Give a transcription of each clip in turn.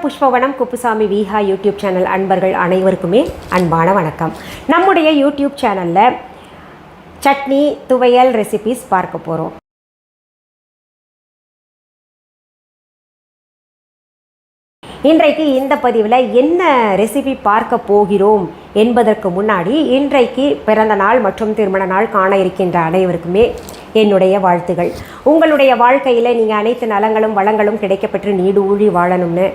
pushpavanamkuppusamy Viha YouTube channel அன்பர்கள் அனைவருக்குமே அன்பான வணக்கம். நம்முடைய யூடியூப் சேனலில் சட்னி துவையல் ரெசிபீஸ் பார்க்க போகிறோம். இன்றைக்கு இந்த பதிவில் என்ன ரெசிபி பார்க்க போகிறோம் என்பதற்கு முன்னாடி இன்றைக்கு பிறந்த நாள் மற்றும் திருமண நாள் காண இருக்கின்ற அனைவருக்குமே என்னுடைய வாழ்த்துகள். உங்களுடைய வாழ்க்கையில் நீங்கள் அனைத்து நலங்களும் வளங்களும் கிடைக்கப்பெற்று நீடு ஊழி வாழணும்னு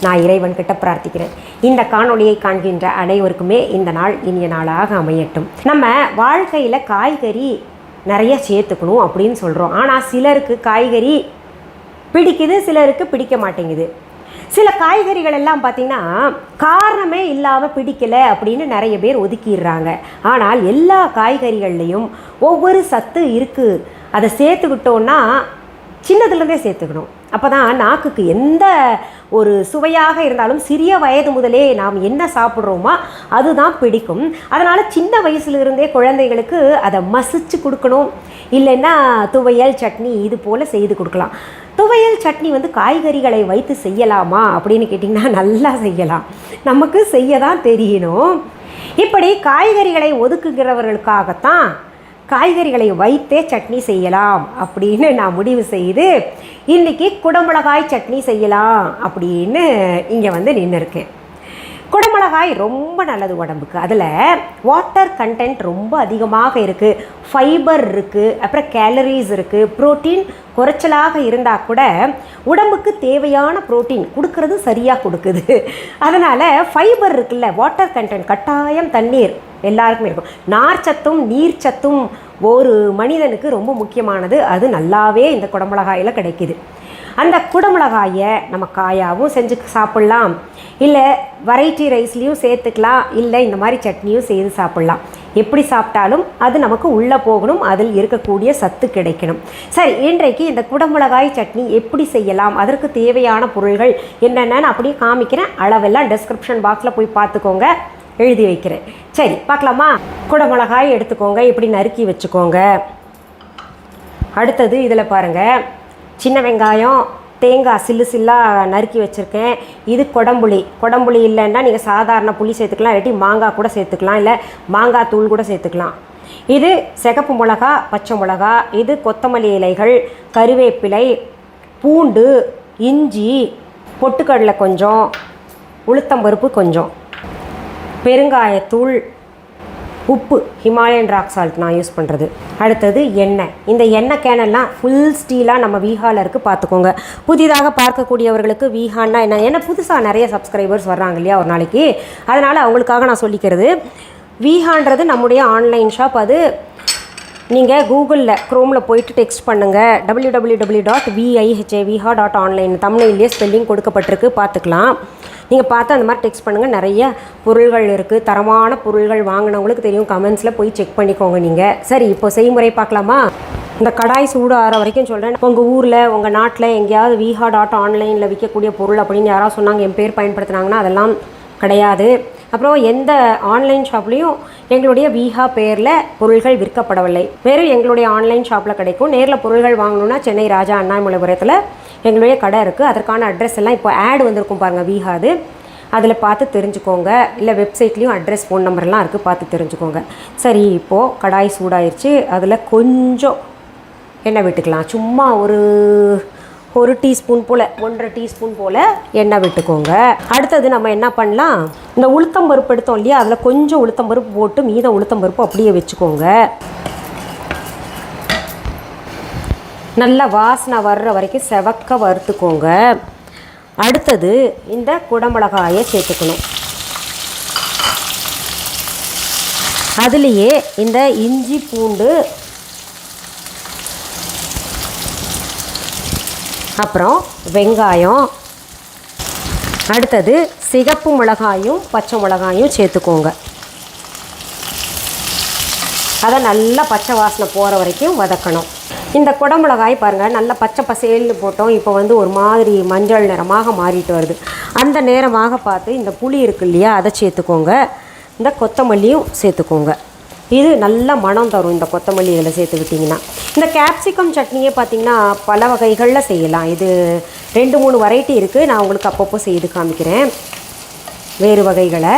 நான் இறைவன்கிட்ட பிரார்த்திக்கிறேன். இந்த காணொளியை காண்கின்ற அனைவருக்குமே இந்த நாள் இனிய நாளாக அமையட்டும். நம்ம வாழ்க்கையில் காய்கறி நிறைய சேர்த்துக்கணும் அப்படின்னு சொல்கிறோம். ஆனால் சிலருக்கு காய்கறி பிடிக்குது, சிலருக்கு பிடிக்க மாட்டேங்குது. சில காய்கறிகள் எல்லாம் பார்த்திங்கன்னா காரணமே இல்லாமல் பிடிக்கலை அப்படின்னு நிறைய பேர் ஒதுக்கிடுறாங்க. ஆனால் எல்லா காய்கறிகள்லேயும் ஒவ்வொரு சத்து இருக்குது. அதை சேர்த்துக்கிட்டோன்னா சின்னதுலேருந்தே சேர்த்துக்கணும். அப்போ தான் நாக்குக்கு எந்த ஒரு சுவையாக இருந்தாலும் சிறிய வயது முதலே நாம் என்ன சாப்பிட்றோமோ அதுதான் பிடிக்கும். அதனால் சின்ன வயசுலேருந்தே குழந்தைகளுக்கு அதை மசிச்சு கொடுக்கணும். இல்லைன்னா துவையல் சட்னி இது போல் செய்து கொடுக்கலாம். துவையல் சட்னி காய்கறிகளை வைத்து செய்யலாமா அப்படின்னு கேட்டிங்கன்னா நல்லா செய்யலாம். நமக்கு செய்ய தான் தெரியணும். இப்படி காய்கறிகளை ஒதுக்குகிறவர்களுக்காகத்தான் காய்கறிகளை வைத்தே சட்னி செய்யலாம் அப்படின்னு நான் முடிவு செய்து இன்றைக்கி குடமிளகாய் சட்னி செய்யலாம் அப்படின்னு இங்கே நின்று இருக்கேன். குடமிளகாய் ரொம்ப நல்லது உடம்புக்கு. அதில் வாட்டர் கண்டென்ட் ரொம்ப அதிகமாக இருக்குது, ஃபைபர் இருக்குது, அப்புறம் கேலரிஸ் இருக்குது. ப்ரோட்டீன் குறைச்சலாக இருந்தால் கூட உடம்புக்கு தேவையான ப்ரோட்டீன் கொடுக்கறது சரியாக கொடுக்குது. அதனால் ஃபைபர் இருக்குல்ல, வாட்டர் கண்டென்ட் கட்டாயம் தண்ணீர் எல்லாருக்குமே இருக்கும். நார்ச்சத்தும் நீர்ச்சத்தும் ஒரு மனிதனுக்கு ரொம்ப முக்கியமானது. அது நல்லாவே இந்த குடமிளகாயில் கிடைக்கிது. அந்த குடமிளகாயை நம்ம காயாகவும் செஞ்சு சாப்பிட்லாம், இல்லை வெரைட்டி ரைஸ்லேயும் சேர்த்துக்கலாம், இல்லை இந்த மாதிரி சட்னியும் செய்து சாப்பிட்லாம். எப்படி சாப்பிட்டாலும் அது நமக்கு உள்ளே போகணும், அதில் இருக்கக்கூடிய சத்து கிடைக்கணும். சரி, இன்றைக்கு இந்த குடமிளகாய் சட்னி எப்படி செய்யலாம், அதற்கு தேவையான பொருள்கள் என்னென்னு அப்படியே காமிக்கிறேன். அளவெல்லாம் டிஸ்கிரிப்ஷன் பாக்ஸில் போய் பார்த்துக்கோங்க, எழுதி வைக்கிறேன். சரி, பார்க்கலாமா? குடமிளகாய் எடுத்துக்கோங்க, இப்படி நறுக்கி வச்சுக்கோங்க. அடுத்தது இதில் பாருங்கள், சின்ன வெங்காயம், தேங்காய் சில்லு சில்லாக நறுக்கி வச்சுருக்கேன். இது கொடம்புளி இல்லைன்னா நீங்கள் சாதாரண புளி சேர்த்துக்கலாம், இல்லாட்டி மாங்காய் கூட சேர்த்துக்கலாம், இல்லை மாங்காய் தூள் கூட சேர்த்துக்கலாம். இது சிகப்பு மிளகா, பச்சை மிளகா, இது கொத்தமல்லி இலைகள், கருவேப்பிலை, பூண்டு, இஞ்சி, பொட்டுக்கடலை கொஞ்சம், உளுத்தம்பருப்பு கொஞ்சம், பெருங்காயத்தூள், உப்பு, ஹிமாலயன் ராக் சால்ட் நான் யூஸ் பண்ணுறது. அடுத்தது எண்ணெய். இந்த எண்ணெய் கேனெல்லாம் ஃபுல் ஸ்டீலாக நம்ம வீஹாவில் இருக்குது, பார்த்துக்கோங்க. புதிதாக பார்க்கக்கூடியவர்களுக்கு வீஹான்னா என்ன, ஏன்னா புதுசாக நிறைய சப்ஸ்கிரைபர்ஸ் வர்றாங்க இல்லையா ஒரு நாளைக்கு, அதனால் அவங்களுக்காக நான் சொல்லிக்கிறது. வீஹான்றது நம்முடைய ஆன்லைன் ஷாப். அது நீங்கள் கூகுளில் க்ரோமில் போயிட்டு டெக்ஸ்ட் பண்ணுங்கள், www.vihaviha.online. தமிழ்லேயே ஸ்பெல்லிங் கொடுக்கப்பட்டிருக்கு, பார்த்துக்கலாம். நீங்கள் பார்த்து அந்த மாதிரி டெக்ஸ்ட் பண்ணுங்கள். நிறைய பொருள்கள் இருக்குது, தரமான பொருள்கள். வாங்கினவங்களுக்கு தெரியும், கமெண்ட்ஸில் போய் செக் பண்ணிக்கோங்க நீங்கள். சரி, இப்போ செய்முறை பார்க்கலாமா? இந்த கடாய் சூடு ஆகிற வரைக்கும் சொல்கிறேன். உங்கள் ஊரில் உங்கள் நாட்டில் எங்கேயாவது viha.online விற்கக்கூடிய பொருள் அப்படின்னு யாராவது சொன்னாங்க, என் பேர் பயன்படுத்தினாங்கன்னா அதெல்லாம் கிடையாது. அப்புறம் எந்த ஆன்லைன் ஷாப்லேயும் எங்களுடைய வீஹா பேரில் பொருள்கள் விற்கப்படவில்லை. வெறும் எங்களுடைய ஆன்லைன் ஷாப்பில் கிடைக்கும். நேரில் பொருள்கள் வாங்கணுன்னா சென்னை ராஜா அண்ணாமலைபுரத்தில் எங்களுடைய கடை இருக்குது. அதற்கான அட்ரஸ் எல்லாம் இப்போ ஆட் வந்திருக்கும் பாருங்கள், வீஹாது. அதில் பார்த்து தெரிஞ்சுக்கோங்க. இல்லை வெப்சைட்லேயும் அட்ரஸ், ஃபோன் நம்பர்லாம் இருக்குது, பார்த்து தெரிஞ்சுக்கோங்க. சரி, இப்போது கடாய் சூடாயிருச்சு. அதில் கொஞ்சம் எண்ணெய் விட்டுக்கலாம். சும்மா ஒரு டீஸ்பூன் போல், 1.5 டீஸ்பூன் போல் எண்ணெய் விட்டுக்கோங்க. அடுத்தது நம்ம என்ன பண்ணலாம், இந்த உளுத்தம்பருப்பு எடுத்தோம் இல்லையா, அதில் கொஞ்சம் உளுத்தம்பருப்பு போட்டு மீதம் உளுத்தம்பருப்பு அப்படியே வச்சுக்கோங்க. நல்லா வாசனை வர்ற வரைக்கும் செவக்க வறுத்துக்கோங்க. அடுத்தது இந்த குடமிளகாயை சேர்த்துக்கணும். அதுலேயே இந்த இஞ்சி, பூண்டு, அப்புறம் வெங்காயம், அடுத்தது சிகப்பு மிளகாயும் பச்சை மிளகாயும் சேர்த்துக்கோங்க. அதை நல்லா பச்சை வாசனை போகிற வரைக்கும் வதக்கணும். இந்த குடமிளகாய் பாருங்கள், நல்லா பச்சை பசேல்னு போட்டோம். இப்போ ஒரு மாதிரி மஞ்சள் நிறமாக மாறிட்டு வருது. அந்த நேரமாக பார்த்து இந்த புளி இருக்கு இல்லையா, அதை சேர்த்துக்கோங்க. இந்த கொத்தமல்லியும் சேர்த்துக்கோங்க. இது நல்ல மனம் தரும். இந்த கொத்தமல்லி இதில் சேர்த்துக்கிட்டிங்கன்னா இந்த கேப்சிகம் சட்னியே பார்த்திங்கன்னா பல வகைகளில் செய்யலாம். இது 2-3 வெரைட்டி இருக்குது. நான் உங்களுக்கு அப்பப்போ செய்து காமிக்கிறேன். வேறு வகைகளை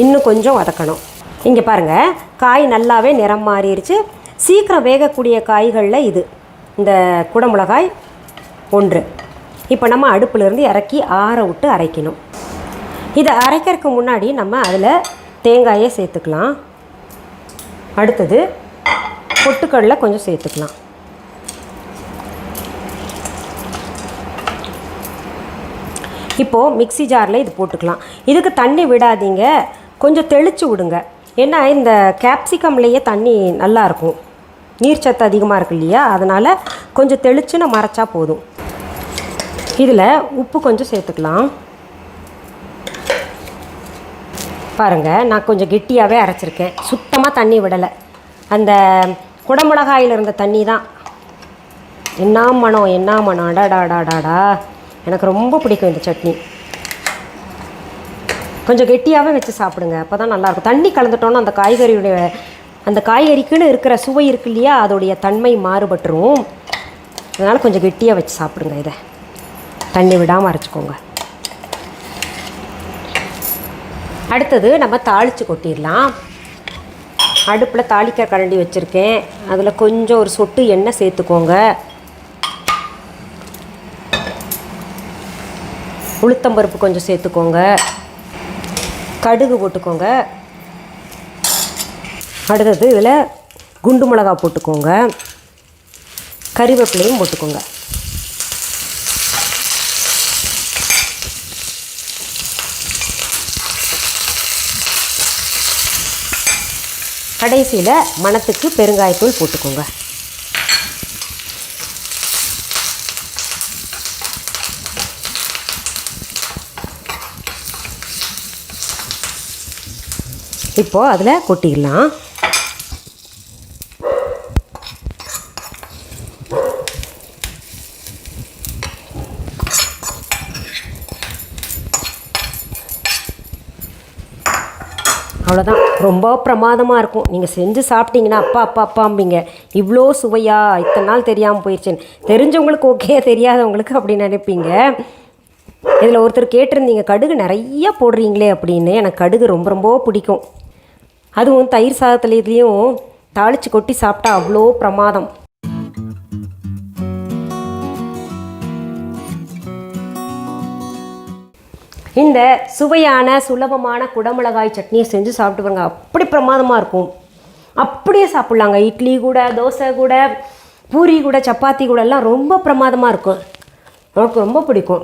இன்னும் கொஞ்சம் வதக்கணும். இங்கே பாருங்கள், காய் நல்லாவே நிறம் மாறிடுச்சு. சீக்கிரம் வேகக்கூடிய காய்களில் இது இந்த குடமிளகாய் 1. இப்போ நம்ம அடுப்பிலிருந்து இறக்கி ஆற விட்டு அரைக்கணும். இதை அரைக்கிறதுக்கு முன்னாடி நம்ம அதில் தேங்காயை சேர்த்துக்கலாம். அடுத்தது பொட்டுக்கடலை கொஞ்சம் சேர்த்துக்கலாம். இப்போது மிக்ஸி ஜாரில் இது போட்டுக்கலாம். இதுக்கு தண்ணி விடாதீங்க, கொஞ்சம் தெளித்து விடுங்க. ஏன்னா இந்த கேப்சிகம்லேயே தண்ணி நல்லாயிருக்கும், நீர்ச்சத்து அதிகமாக இருக்கு இல்லையா, அதனால் கொஞ்சம் தெளிச்சுன்னு மறைச்சா போதும். இதில் உப்பு கொஞ்சம் சேர்த்துக்கலாம். பாருங்கள், நான் கொஞ்சம் கெட்டியாகவே அரைச்சிருக்கேன், சுத்தமாக தண்ணி விடலை. அந்த குடமிளகாயில் இருந்த தண்ணி தான். என்ன மனம் அடாடாடாடாடா, எனக்கு ரொம்ப பிடிக்கும் இந்த சட்னி. கொஞ்சம் கெட்டியாகவே வச்சு சாப்பிடுங்க, அப்போ தான் நல்லாயிருக்கும். தண்ணி கலந்துட்டோன்னா அந்த காய்கறிக்குன்னு இருக்கிற சுவை இருக்கு இல்லையா, அதோடைய தன்மை மாறுபட்டுரும். அதனால் கொஞ்சம் கெட்டியாக வச்சு சாப்பிடுங்க. இதை தண்ணி விடாமல் அரைச்சிக்கோங்க. அடுத்தது நம்ம தாளித்து கொட்டிடலாம். அடுப்பில் தாளிக்க கரண்டி வச்சுருக்கேன். அதில் கொஞ்சம் ஒரு சொட்டு எண்ணெய் சேர்த்துக்கோங்க. உளுத்தம்பருப்பு கொஞ்சம் சேர்த்துக்கோங்க. கடுகு போட்டுக்கோங்க. அடுத்தது இதில் குண்டு மிளகா போட்டுக்கோங்க. கறிவேப்பிலையும் போட்டுக்கோங்க. கடைசியில் மணத்துக்கு பெருங்காயத்தூள் போட்டுக்கோங்க. இப்போது அதில் கொட்டிடலாம். அவ்வளோதான், ரொம்ப பிரமாதமாக இருக்கும். நீங்கள் செஞ்சு சாப்பிட்டீங்கன்னா அப்பாம்பிங்க, இவ்வளோ சுவையா, இத்தனை நாள் தெரியாமல் போயிடுச்சுன்னு. தெரிஞ்சவங்களுக்கு ஓகே, தெரியாதவங்களுக்கு அப்படின்னு நினைப்பீங்க. இதில் ஒருத்தர் கேட்டிருந்தீங்க, கடுகு நிறையா போடுறீங்களே அப்படின்னு. எனக்கு கடுகு ரொம்ப ரொம்ப பிடிக்கும். அதுவும் தயிர் சாதத்தில் இதுலேயும் தாளித்து கொட்டி சாப்பிட்டா அவ்வளோ பிரமாதம். இந்த சுவையான சுலபமான குடமிளகாய் சட்னியை செஞ்சு சாப்பிட்டு பாருங்க, அப்படி பிரமாதமாக இருக்கும். அப்படியே சாப்பிட்லாங்க, இட்லி கூட, தோசை கூட, பூரி கூட, சப்பாத்தி கூட எல்லாம் ரொம்ப பிரமாதமாக இருக்கும். எனக்கு ரொம்ப பிடிக்கும்.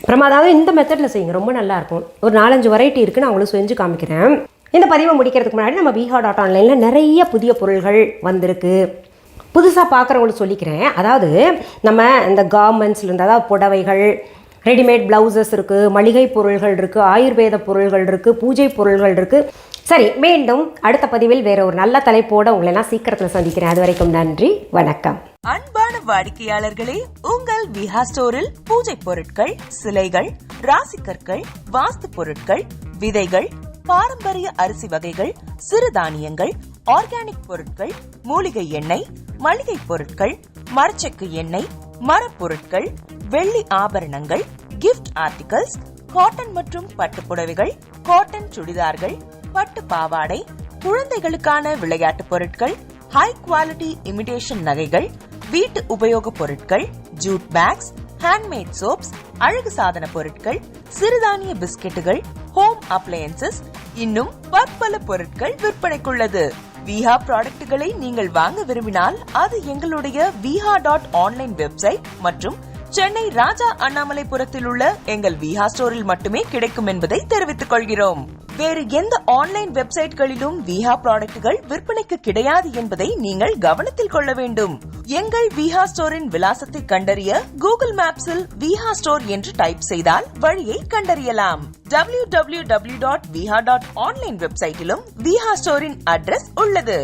பிரமாதம். இந்த மெத்தடில் செய்யுங்க, ரொம்ப நல்லாயிருக்கும். ஒரு 4-5 வெரைட்டி இருக்குது, நான் உங்களுக்கு செஞ்சு காமிக்கிறேன். இந்த பதிவை முடிக்கிறதுக்கு முன்னாடி நம்ம viha.online நிறைய புதிய பொருள்கள் வந்திருக்கு. புதுசாக பார்க்குறவங்களுக்கு சொல்லிக்கிறேன். அதாவது நம்ம இந்த கார்மெண்ட்ஸ்லேருந்து, அதாவது புடவைகள், ரெடிமேட் ப்ளவுசஸ் இருக்குது, மளிகை பொருள்கள் இருக்குது, ஆயுர்வேத பொருள்கள் இருக்குது, பூஜை பொருள்கள் இருக்குது. சரி, மீண்டும் அடுத்த பதிவில் வேற ஒரு நல்ல தலைப்போடு உங்களை நான் சீக்கிரத்தில் சந்திக்கிறேன். அது வரைக்கும் நன்றி, வணக்கம். அன்பான வாடிக்கையாளர்களே, உங்கள் விஹா ஸ்டோரில் பூஜை பொருட்கள், சிலைகள், ராசிக்கற்கள், வாஸ்து பொருட்கள், விதைகள், பாரம்பரிய அரிசி வகைகள், சிறுதானியங்கள், ஆர்கானிக் பொருட்கள், மூலிகை எண்ணெய், மளிகை பொருட்கள், மரச்செக்கு எண்ணெய், மரப்பொருட்கள், வெள்ளி ஆபரணங்கள், கிஃப்ட் ஆர்டிகல்ஸ், காட்டன் மற்றும் பட்டு புடவைகள், காட்டன் சுடிதார்கள், பட்டு பாவாடை, குழந்தைகளுக்கான விளையாட்டு பொருட்கள், ஹை குவாலிட்டி இமிடேஷன் நகைகள், வீட்டு உபயோக பொருட்கள், ஜூட் பேக்ஸ், ஹேண்ட்மேட் சோப்ஸ், அழகு சாதன பொருட்கள், சிறுதானிய பிஸ்கெட்டுகள், ஹோம் அப்ளையன்சஸ், இன்னும் பற்பல பொருட்கள் விற்பனைக்குள்ளது. விஹா ப்ராடக்ட்களை நீங்கள் வாங்க விரும்பினால் அது எங்களுடைய viha.online வெப்சைட் மற்றும் சென்னை ராஜா அண்ணாமலைபுரத்தில் உள்ள எங்கள் விஹா ஸ்டோரில் மட்டுமே கிடைக்கும் என்பதை தெரிவித்துக் கொள்கிறோம். வேறு எந்த ஆன்லைன் வெப்சைட்களிலும் விஹா ப்ராடக்ட்கள் விற்பனைக்கு கிடையாது என்பதை நீங்கள் கவனத்தில் கொள்ள வேண்டும். எங்கள் விஹா ஸ்டோரின் விலாசத்தை கண்டறிய கூகுள் மேப்ஸில் விஹா ஸ்டோர் என்று டைப் செய்தால் வழியை கண்டறியலாம். www.viha.online வெப்சைட்டிலும் விஹா ஸ்டோரின் அட்ரஸ் உள்ளது.